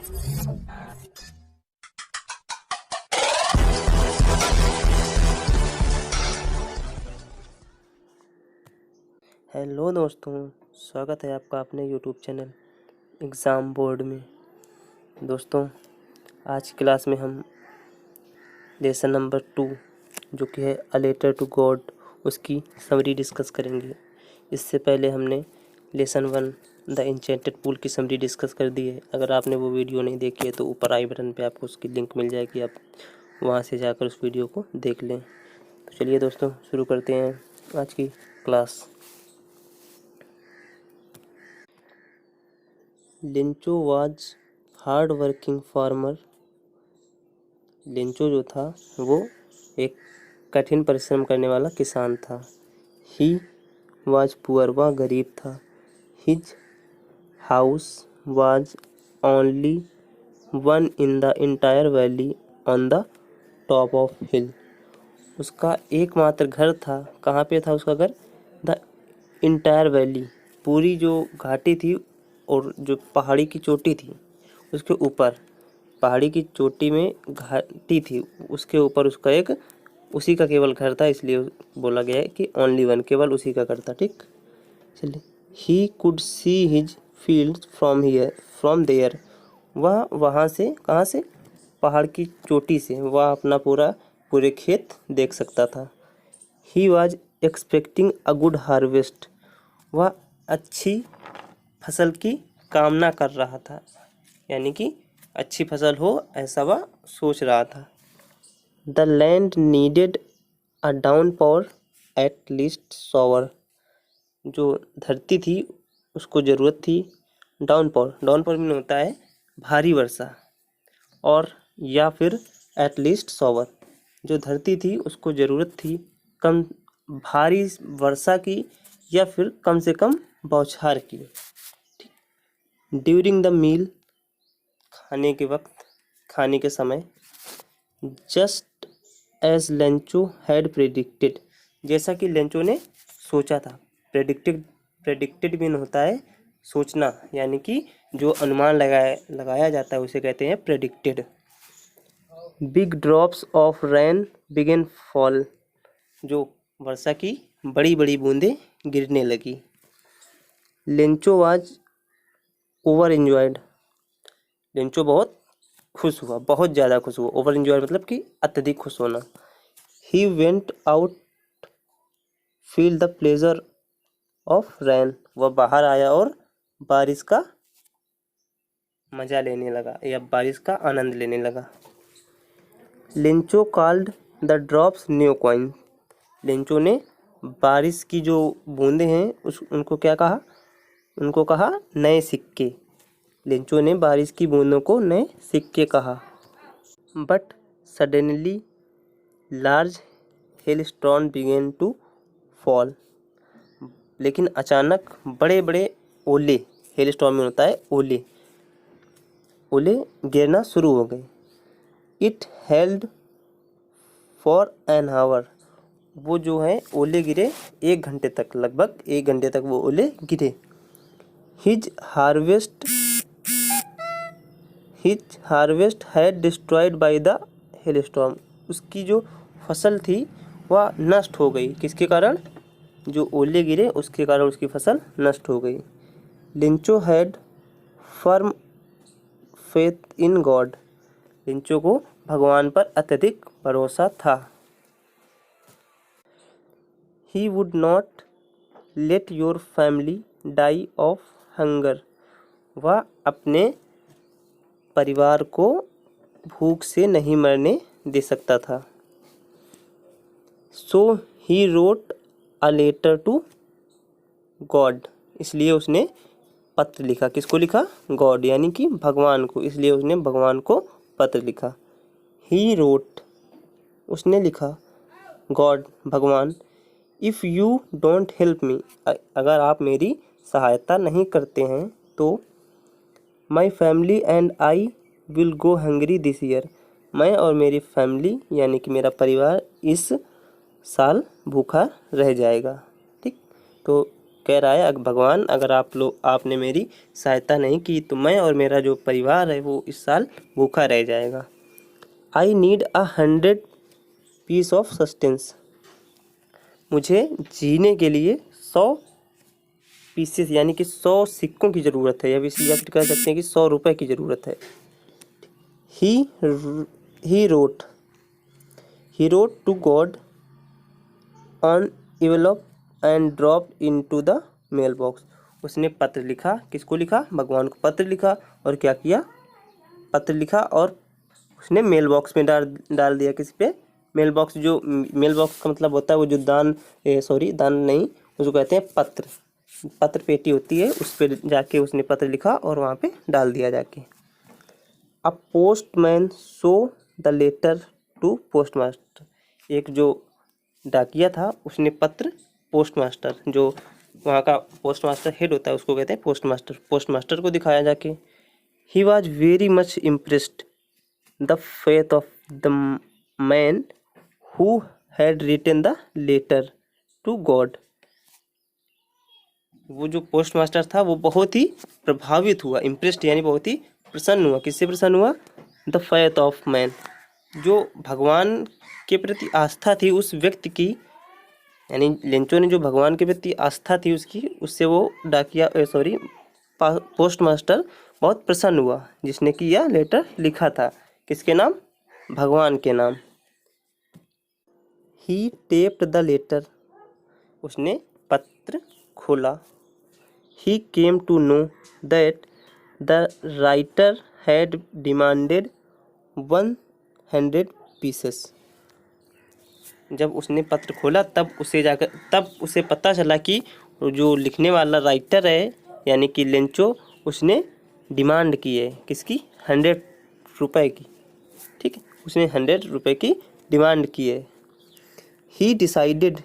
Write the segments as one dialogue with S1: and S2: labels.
S1: Hello दोस्तों, स्वागत है आपका अपने यूट्यूब चैनल एग्ज़ाम बोर्ड में। दोस्तों, आज की क्लास में हम लेसन नंबर 2 जो कि है अ लेटर टू गॉड, उसकी समरी डिस्कस करेंगे। इससे पहले हमने लेसन 1 द एन्चेंटेड पूल की समरी डिस्कस कर दी है। अगर आपने वो वीडियो नहीं देखी है तो ऊपर आई बटन पे आपको उसकी लिंक मिल जाएगी, आप वहाँ से जाकर उस वीडियो को देख लें। तो चलिए दोस्तों, शुरू करते हैं आज की class. लिंचो was hard working farmer. लिंचो जो था वो एक कठिन परिश्रम करने वाला किसान था। ही वाज पुअर, वह गरीब था। His house was only one in the entire valley on the top of hill. उसका एकमात्र घर था। कहाँ पे था उसका घर? द इंटायर वैली, पूरी जो घाटी थी और जो पहाड़ी की चोटी थी उसके ऊपर, पहाड़ी की चोटी में घाटी थी, उसके ऊपर उसका एक, उसी का केवल घर था, इसलिए बोला गया है कि ओनली वन, केवल उसी का घर था। ठीक, चलिए। He could see his field from there, वह वहाँ से, कहाँ से? पहाड़ की चोटी से वह अपना पूरे खेत देख सकता था। He was expecting a good harvest, वह अच्छी फसल की कामना कर रहा था, यानी कि अच्छी फसल हो ऐसा वह सोच रहा था। The land needed a downpour at least shower, जो धरती थी उसको ज़रूरत थी डाउनपॉर। डाउनपॉर में होता है भारी वर्षा, और या फिर एट लीस्ट शॉवर, जो धरती थी उसको ज़रूरत थी कम भारी वर्षा की या फिर कम से कम बौछार की। ड्यूरिंग द मील, खाने के वक्त, खाने के समय। Just as Lencho had predicted, जैसा कि लेंचो ने सोचा था। प्रेडिक्टेड मीन होता है सोचना, यानी कि जो अनुमान लगाया जाता है उसे कहते हैं predicted. Big drops of rain began fall, जो वर्षा की बड़ी बड़ी बूंदें गिरने लगी। Lencho was over enjoyed, Lencho बहुत खुश हुआ, बहुत ज़्यादा खुश हुआ। ओवर एंजॉय मतलब कि अत्यधिक खुश होना। He went out feel the pleasure of rain, वह बाहर आया और बारिश का मजा लेने लगा या बारिश का आनंद लेने लगा। Lencho called the drops new coin, Lencho ने बारिश की जो बूंदें हैं उनको क्या कहा? उनको कहा नए सिक्के। लेंचो ने बारिश की बूंदों को नए सिक्के कहा। But suddenly large hailstorm began to fall, लेकिन अचानक बड़े बड़े ओले, हेलस्टॉर्म में होता है ओले, ओले गिरना शुरू हो गए। It held for an hour, वो जो है ओले गिरे 1 घंटे तक, लगभग 1 घंटे तक वो ओले गिरे। His harvest had destroyed by the hailstorm, उसकी जो फसल थी वह नष्ट हो गई। किसके कारण? जो ओले गिरे उसके कारण उसकी फसल नष्ट हो गई। Lencho had firm faith in God, Lencho को भगवान पर अत्यधिक भरोसा था। He would not let your family die of hunger, वह अपने परिवार को भूख से नहीं मरने दे सकता था। So he wrote a letter to God, इसलिए उसने पत्र लिखा। किसको लिखा? गॉड, यानी कि भगवान को, इसलिए उसने भगवान को पत्र लिखा। ही रोट, उसने लिखा, गॉड, भगवान, if you don't help me, अगर आप मेरी सहायता नहीं करते हैं तो my family and I will go hungry this year, मैं और मेरी फैमिली यानी कि मेरा परिवार इस साल भूखा रह जाएगा। ठीक, तो कह रहा है भगवान अगर आपने मेरी सहायता नहीं की तो मैं और मेरा जो परिवार है वो इस साल भूखा रह जाएगा। I need 100 piece of sustenance, मुझे जीने के लिए 100 पीसेस यानी कि 100 सिक्कों की ज़रूरत है, या फिर कह सकते हैं कि 100 रुपए की ज़रूरत है। He wrote to God on envelope and drop into the mail box, उसने पत्र लिखा। किसको लिखा? भगवान को पत्र लिखा। और क्या किया? पत्र लिखा और उसने मेल बॉक्स में डाल दिया। किस पे? Mail box. जो मेल बॉक्स का मतलब होता है वो जो दान नहीं, उसको कहते हैं पत्र। पत्र पेटी होती है, उस पर जाके उसने पत्र लिखा और वहाँ पे डाल दिया जाके। A postman show the letter to postmaster, एक जो डाकिया था उसने पत्र पोस्टमास्टर, जो वहाँ का पोस्टमास्टर हेड होता है उसको कहते हैं पोस्टमास्टर को दिखाया जाके। He was very much impressed the faith of the man who had written the letter to God, वो जो पोस्टमास्टर था वो बहुत ही प्रभावित हुआ। इम्प्रेस्ड यानी बहुत ही प्रसन्न हुआ। किससे प्रसन्न हुआ? द फेथ ऑफ मैन, जो भगवान के प्रति आस्था थी उस व्यक्ति की, यानी लेंचो ने जो भगवान के प्रति आस्था थी उसकी, उससे वो पोस्टमास्टर बहुत प्रसन्न हुआ, जिसने कि यह लेटर लिखा था। किसके नाम? भगवान के नाम। ही टेप्ड द लेटर, उसने पत्र खोला। He came to know that the writer had demanded 100 pieces, जब उसने पत्र खोला तब उसे पता चला कि जो लिखने वाला राइटर है यानी कि लेंचो, उसने डिमांड की है। किसकी? 100 रुपए की। ठीक है, उसने 100 रुपए की डिमांड की है। ही डिसाइडेड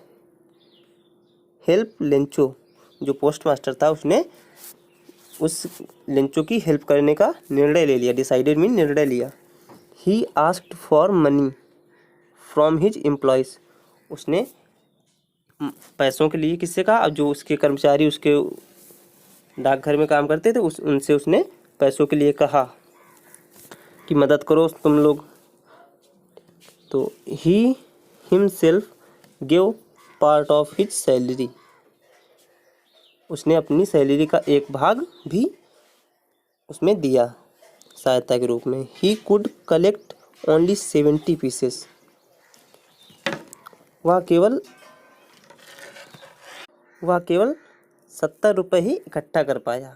S1: हेल्प लेंचो, जो पोस्टमास्टर था उसने उस लेंचो की हेल्प करने का निर्णय ले लिया। डिसाइडेड मीन निर्णय लिया। He asked for money from his employees, उसने पैसों के लिए किससे कहा? अब जो उसके कर्मचारी उसके डाकघर में काम करते थे उनसे उसने पैसों के लिए कहा कि मदद करो तुम लोग। तो he himself give part of his salary, उसने अपनी सैलरी का एक भाग भी उसमें दिया सहायता के रूप में। He could collect only 70 pieces, वह केवल 70 रुपये ही इकट्ठा कर पाया।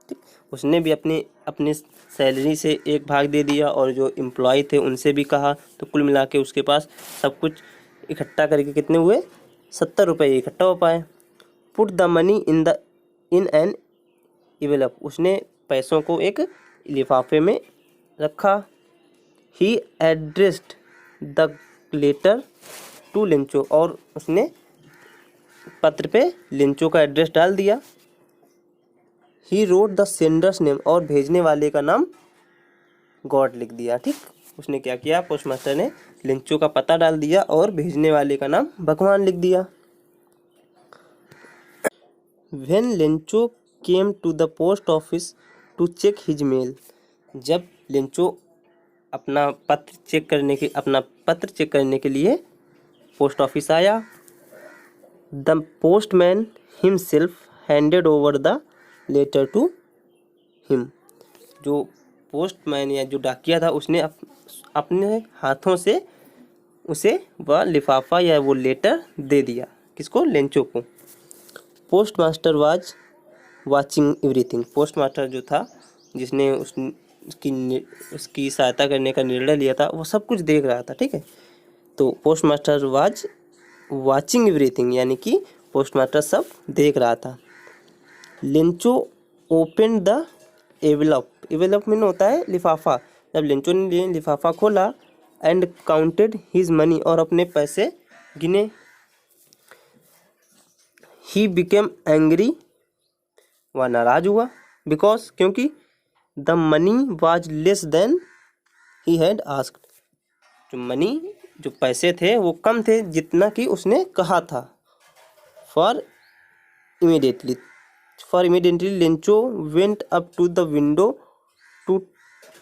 S1: ठीक, उसने भी अपने सैलरी से एक भाग दे दिया और जो एम्प्लॉय थे उनसे भी कहा, तो कुल मिला के उसके पास सब कुछ इकट्ठा करके कितने हुए? 70 रुपये इकट्ठा हो पाए। Put the money in an envelope, उसने पैसों को एक लिफाफे में रखा। He addressed the letter to Lencho, और उसने पत्र पे लेंचो का एड्रेस डाल दिया। He wrote the sender's name, और भेजने वाले का नाम गॉड लिख दिया। ठीक, उसने क्या किया? पोस्टमास्टर ने लेंचो का पता डाल दिया और भेजने वाले का नाम भगवान लिख दिया। When Lencho came to the post office to check his mail, जब लेंचो अपना पत्र चेक करने के लिए पोस्ट ऑफिस आया, the postman himself handed over the letter to him, जो पोस्टमैन या जो डाकिया था उसने अपने हाथों से उसे वह लिफाफा या वो लेटर दे दिया। किसको? लेंचो को। Postmaster was watching everything, postmaster जो था जिसने उसकी सहायता करने का निर्णय लिया था वो सब कुछ देख रहा था। ठीक है, तो पोस्टमास्टर वाज वाचिंग एवरीथिंग यानी कि पोस्टमास्टर सब देख रहा था। लेंचो ओपन द एवेलप में होता है लिफाफा। जब लेंचो ने लिफाफा खोला एंड काउंटेड हिज मनी, और अपने पैसे गिने। ही बिकेम एंग्री, वह नाराज हुआ। बिकॉज, क्योंकि the money was less than he had asked, जो पैसे थे वो कम थे जितना कि उसने कहा था। For immediately. For immediately, Lencho went up to the window to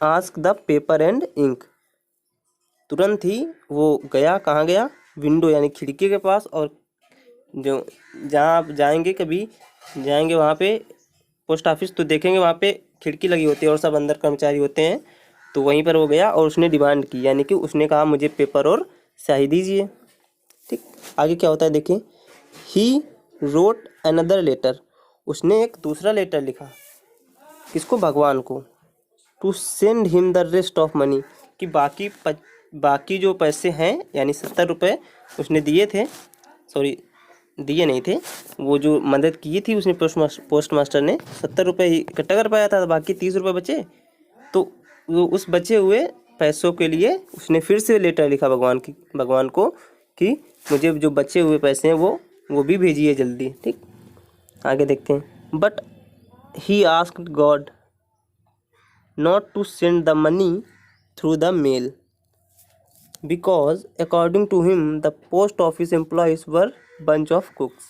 S1: ask the paper and ink. तुरंत ही वो गया, कहाँ गया? विंडो यानी खिड़की के पास, और जो जहाँ आप जाएंगे, कभी जाएंगे वहाँ पे पोस्ट ऑफिस, तो देखेंगे वहाँ पे खिड़की लगी होती है और सब अंदर कर्मचारी होते हैं, तो वहीं पर वो गया और उसने डिमांड की, यानी कि उसने कहा मुझे पेपर और स्याही दीजिए। ठीक, आगे क्या होता है देखिए। ही रोट अनदर लेटर, उसने एक दूसरा लेटर लिखा, किसको? भगवान को। To send him the rest of money, कि बाकी जो पैसे हैं, यानी 70 रुपये उसने दिए थे, सॉरी दिए नहीं थे, वो जो मदद की थी उसने पोस्ट मास्टर ने 70 रुपये ही इकट्ठा कर पाया था, बाकी 30 रुपये बचे, तो वो उस बचे हुए पैसों के लिए उसने फिर से लेटर लिखा भगवान को कि मुझे जो बचे हुए पैसे हैं वो भी भेजिए जल्दी। ठीक, आगे देखते हैं। But he asked God not to send the money through the mail because according to him the post office employees were bunch of crooks.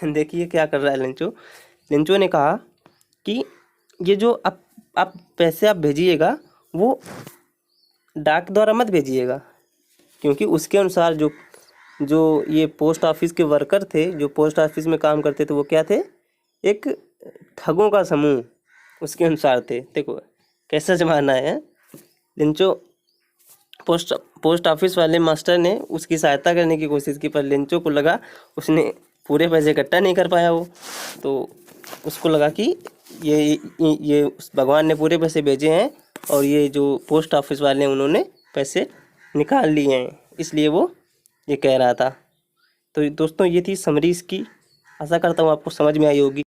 S1: देखिए क्या कर रहा है लेंचो ने कहा कि ये जो आप पैसे आप भेजिएगा वो डाक द्वारा मत भेजिएगा, क्योंकि उसके अनुसार जो ये पोस्ट ऑफिस के वर्कर थे, जो पोस्ट ऑफिस में काम करते थे, वो क्या थे? एक ठगों का समूह उसके अनुसार थे। देखो कैसा जमाना है। लेंचो पोस्ट ऑफिस वाले मास्टर ने उसकी सहायता करने की कोशिश की, पर लेंचो को लगा उसने पूरे पैसे इकट्ठा नहीं कर पाया वो, तो उसको लगा कि ये भगवान ने पूरे पैसे भेजे हैं और ये जो पोस्ट ऑफिस वाले हैं उन्होंने पैसे निकाल लिए हैं, इसलिए वो ये कह रहा था। तो दोस्तों ये थी समरी इसकी, आशा करता हूँ आपको समझ में आई होगी।